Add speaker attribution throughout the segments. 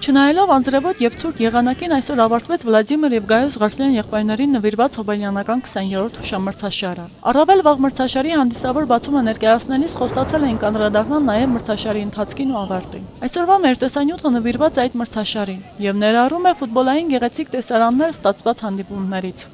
Speaker 1: Չնայելով անձրևոտ եւ ցուրտ եղանակին այսօր ավարտվեց Վլադիմիր եւ Գայոս Ղարսյան եղբայրներին նվիրված Հոբելյանական 20-րդ հուշամրցաշարը։ Առավել վաղ մրցաշարի հանդիսավոր բացումը ներկայացնելիս խոստացել էին կանդրադառնալ նաեւ մրցաշարի ընթացքին ու ավարտին։ Այսօրվա մեր տեսանյութը նվիրված այդ մրցաշարին եւ ներառում է ֆուտբոլային գեղեցիկ տեսարաններ ստացված հանդիպումներից։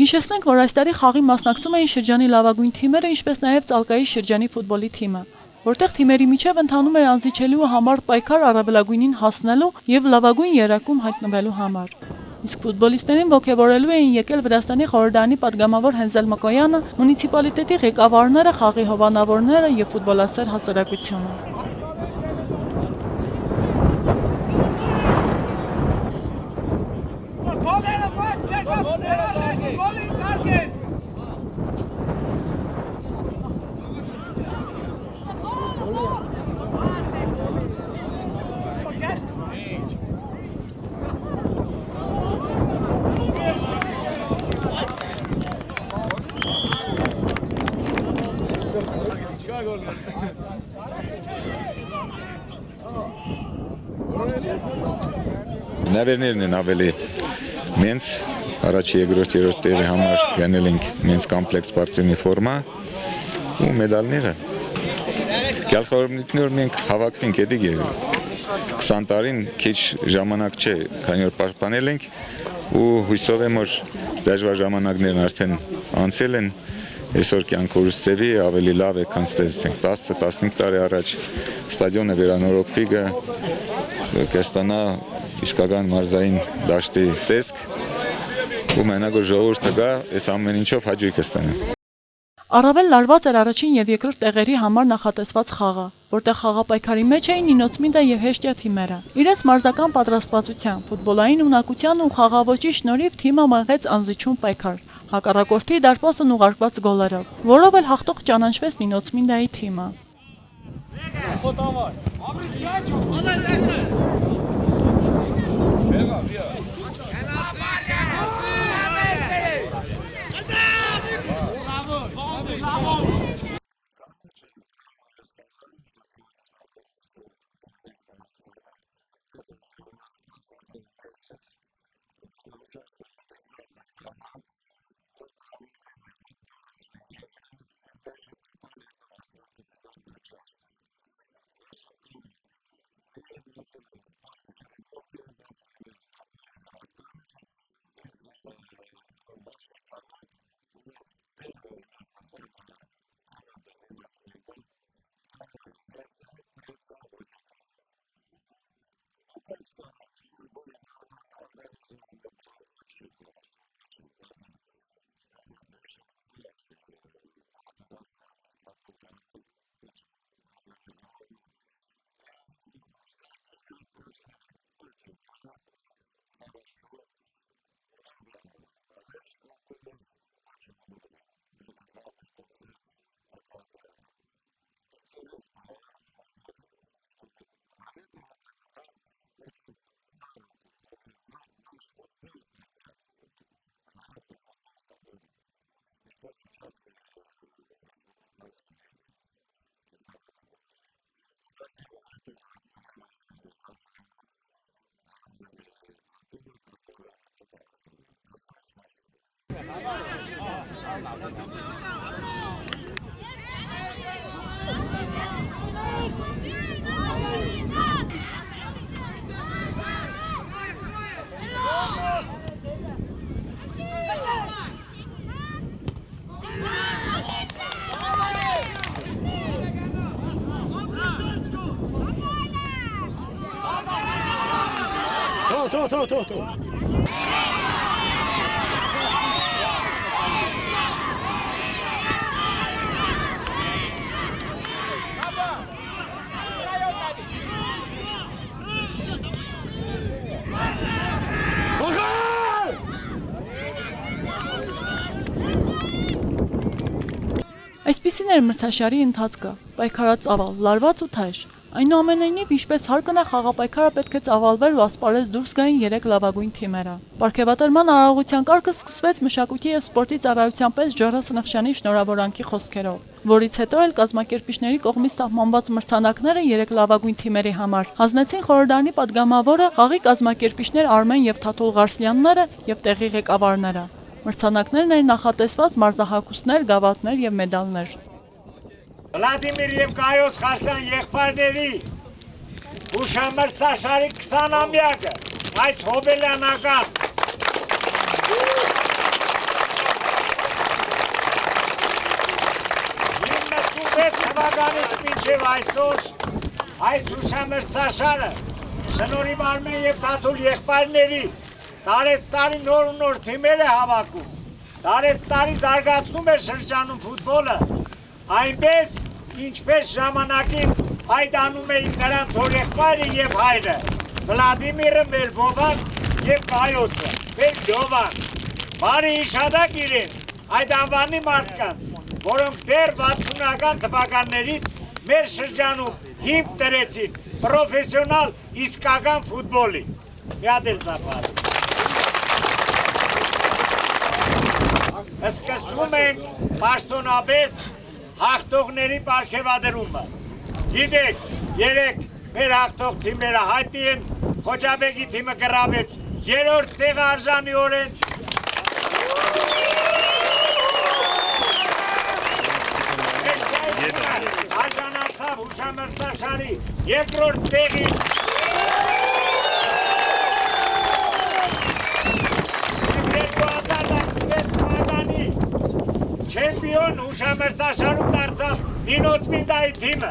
Speaker 1: Հիշեցնենք, որ այս տարի խաղի մասնակցում էին շրջանի լավագույն թիմերը, ինչպես նաև Ծալկայի շրջանի ֆուտբոլի թիմը, որտեղ թիմերի միջև ընթանում էր անզիջելու համար պայքար առավելագույնին հասնելու եւ լավագույն երակում հայտնվելու համար։ Իսկ ֆուտբոլիստներին ոգևորելու էին եկել Վրաստանի խորհրդանի падգամավոր Հենզել Մկոյանը, մունիցիպալիտետի ղեկավարները, խաղի հովանավորները եւ ֆուտբոլասեր հասարակությունը։
Speaker 2: Նավերներն են ավելի մենց առաջի երկրորդ երրորդ տեղի համար գանել ենք մենց կոմպլեքս բարձրի ֆորմա ու մեդալները։ Գլխավորնիկներ մենք հավաքվենք էդիկ 20 տարին քիչ ժամանակ չէ, քանի որ պաշտպանել ենք ու հույսով եմ որ դժվար ժամանակներն արդեն անցել են, այսօր կյանքորուս ծևի ավելի լավ է, քան ստեցենք 10-15 տարի առաջ ստադիոնը վերանորոգվի կստանա իսկական մարզային դաշտի տեսք ու մենակ որ ժողովուրդը գա, այս ամեն ինչով հաջող կստանա։
Speaker 1: Առավել լարված էր առաջին եւ երկրորդ տեղերի համար նախատեսված խաղը, որտեղ խաղապայքարի մեջ էին Նինոցմիդա եւ Հեշտիա թիմերը։ Իրենց մարզական պատրաստվածության, ֆուտբոլային ունակության ու խաղավոճի շնորհիվ թիմը մղեց անզիջում պայքար, հակառակորդի դարպասն ուղարկված գոլերով, որով էլ հաղթող ճանաչվեց Նինոցմիդայի թիմը։ Այսպիսին էր մրցաշարի ընթացքը, պայքարած ծավալ, լարված ու թայժ։ Այնուամենայնիվ, ինչպես հարկն է, խաղապայքարը պետք է ծավալվեր ու ասպարեզ դուրս գային 3 լավագույն թիմերը։ Պարգևատրման արարողության կարգը սկսվեց մշակույթի և սպորտի ծառայության պես Ջորա Սնխչյանի շնորհավորանքի խոսքերով, որից հետո էլ կազմակերպիչների կողմից սահմանված մրցանակները 3 լավագույն թիմերի համար հանձնեցին խորհրդարանի падգամավորը, խաղի կազմակերպիչներ Արմեն և Թաթուլ Ղարսյանները և տեղի ղեկավարները։ Մրցանակներն էին նախատեսված մարզահագուստներ, գավաթներ և մեդալներ։
Speaker 3: Վլադիմիր և Գայոս Խասյան եղբայրների հուշամրցաշարի 20-ամյակը այս հոբելյանական 96 թվականից մինչև այսօր այս հուշամրցաշարը շնորհիվ Արմեն և Թաթուլ եղբայրների տարեց տարի նոր ու նոր թիմեր է հավաքում, տարեց տարի զարգացնում է շրջանում ֆուտբոլը, այնպես, ինչպես ժամանակին հայտանում էին նրանց հորեղբայրը և հայրը, Վլադիմիրը, մեր Վովան և Գայոսը, մեր Լյովան, բարի հիշադակ իրեն այդ անվանի մարդկանց, որոնք դեռ 60-ական թվականներից մեր շրջանում հիմք դրեցին պրոֆեսիոնալ իսկական ֆուտբոլի։ Մի հատ էլ ծափարը։ Սկսում ենք պաշտոնապես հաղթողների պարգևատրումը։ Գիտեք, 3 մեր հաղթող թիմերը հայտնի են, Խոջաբեկի թիմը գրավեց 3-րդ տեղը արժանիորեն։ Արժանացավ հուշամրցաշարի 2-րդ տեղին։ Չեմպիոն հուշամրցաշարում դարձավ Նինոցմինդայի թիմը։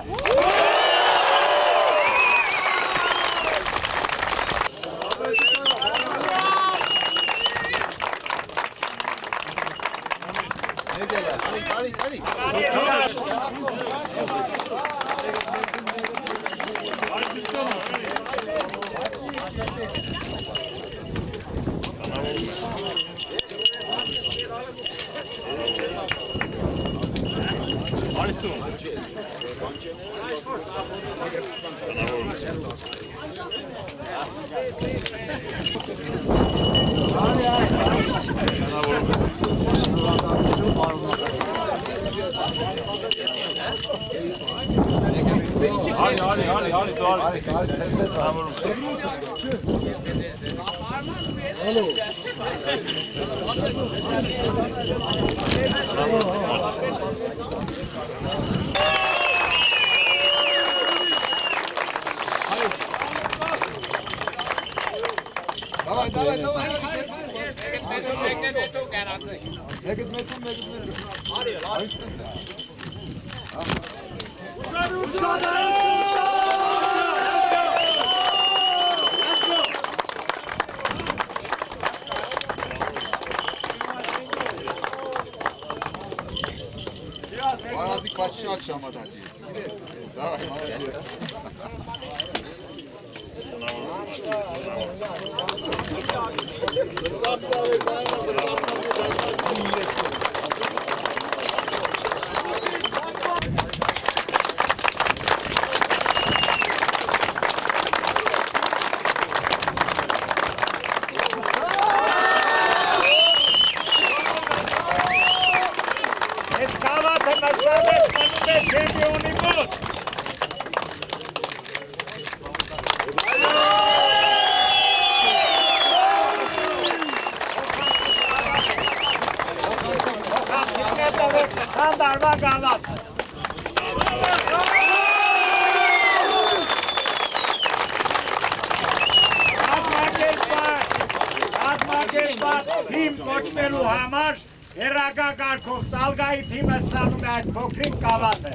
Speaker 3: Թիմ կոչվելու համար հեռակա կարգով Ծալգայի թիմը ստանում է այս փոքրիկ գավաթը։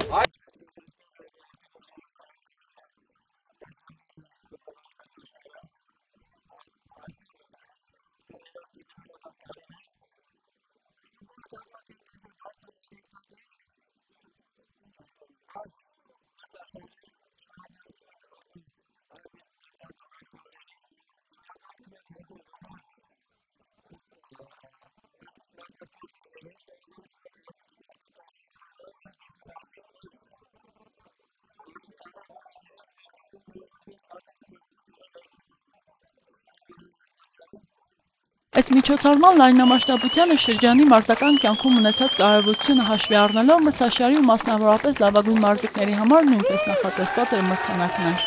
Speaker 1: Այս միջոցառման լայնամասշտաբությանը շրջանի մարզական կյանքում ունեցած կարևորությունը հաշվի առնելով մրցաշարի ու մասնավորապես լավագույն մարզիկների համար նույնպես նախատեսված էր մրցանակներ։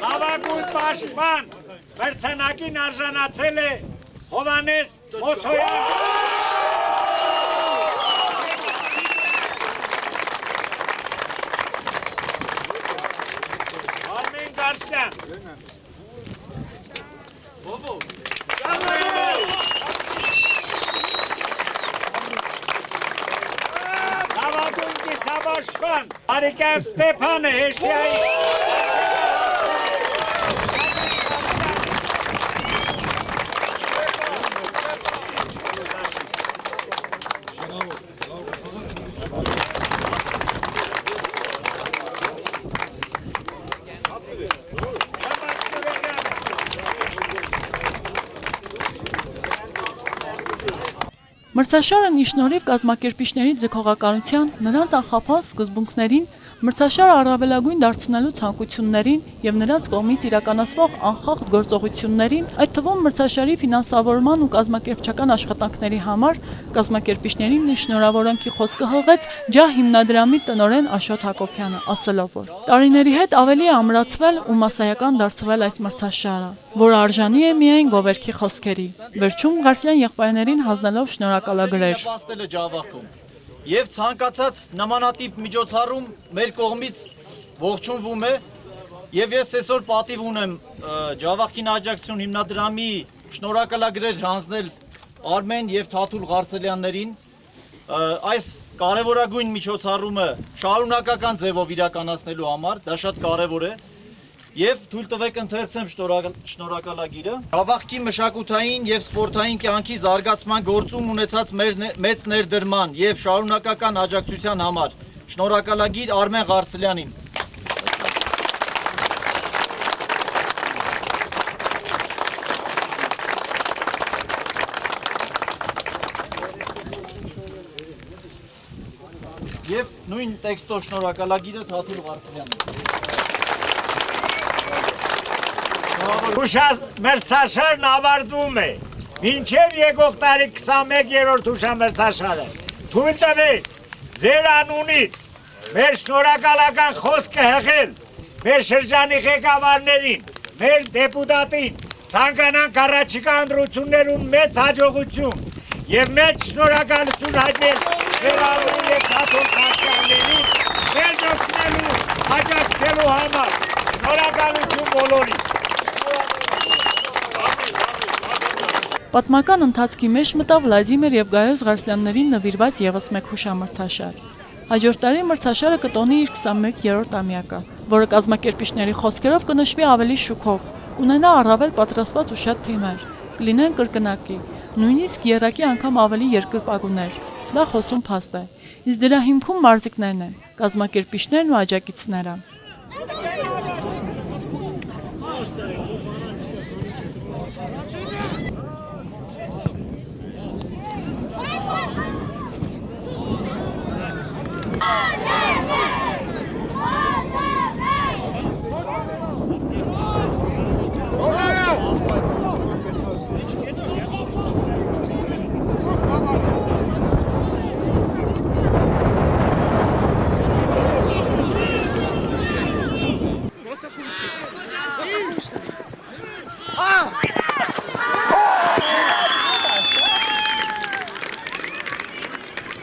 Speaker 3: Լավագույն պաշտպան մրցանակին արժանացել է Հովհաննես Մոսոյանը։ Արմեն Գարսյան։ Լավագույն կիսապաշտպան Արիկյան Ստեփանը Հեշտյայի։
Speaker 1: Մրցաշարն ի շնորհիվ կազմակերպիչների ձգողականության, նրանց անխափան սկզբունքներին, մրցաշարը առավելագույն դարձնելու ցանկություններին եւ նրանց կողմից իրականացվող անխախտ գործողություններին, այդ թվում մրցաշարի ֆինանսավորման ու կազմակերպչական աշխատանքների համար կազմակերպիչներին շնորհավորանքի խոսքը հղեց ջահ հիմնադրամի տնօրեն Աշոտ Հակոբյանը, ասելով, որ տարիների հետ ավելի է ամրացվել ու մասսայական դարձվել այս մրցաշարը, որը արժանի է միայն գովերքի խոսքերի։ Վերջում Ղարսյան եղբայրներին հանձնելով շնորհակալագրեր։
Speaker 4: Եվ ցանկացած նմանատիպ միջոցառում մեր կողմից ողջունվում է եւ ես այսօր պատիվ ունեմ Ջավախքին աջակցություն հիմնադրամի շնորհակալագրեր հանձնել Արմեն եւ Թաթուլ Ղարսելյաններին այս կարևորագույն միջոցառումը շարունակական ձևով իրականացնելու համար, դա շատ կարևոր է եւ թույլ տվեք ընթերցեմ շնորհակալագիրը։ Ջավախքի մշակութային եւ սպորտային կյանքի զարգացման գործում ունեցած մեծ ներդրման եւ շարունակական աջակցության համար շնորհակալագիր Արմեն Ղարսելյանին։ Եվ նույն տեքստով շնորհակալագիրը Թաթուլ Ղարսելյանին։
Speaker 3: Հուշամրցաշարն ավարտվում է, մինչև եկող տարի 21-րդ հուշամրցաշարը։ Թույլ տվեք ձեր անունից մեր շնորհակալական խոսքը հղել մեր շրջանի ղեկավարներին, մեր դեպուտատին, ցանկանանք առաջիկա ընտրություններում մեծ հաջողություն եւ մեծ շնորհակալություն հայտնել մեր Արմեն եւ Թաթուլ Ղարսյաններին մեզ օգնելու, աջակցելու համար։ Շնորհակալություն բոլորին։
Speaker 1: Պատմական ընթացքի մեջ մտավ Վլադիմիր եւ Գայոս Ղարսյաններին նվիրված եւս մեկ հուշամրցաշար։ Հաջորդ տարի մրցաշարը կտոնի իր 21-րդ ամյակը, որը կազմակերպիչների խոսքերով կնշվի ավելի շուքով, կունենա առավել պատրաստված ու շատ թիմեր, կլինեն կրկնակի, նույնիսկ երակի անգամ ավելի երկրպագուներ։ Դա խոսում փաստ է, իսկ դրա հիմքում մարզիկներն են, կազմակերպիչներն ու աջակիցները։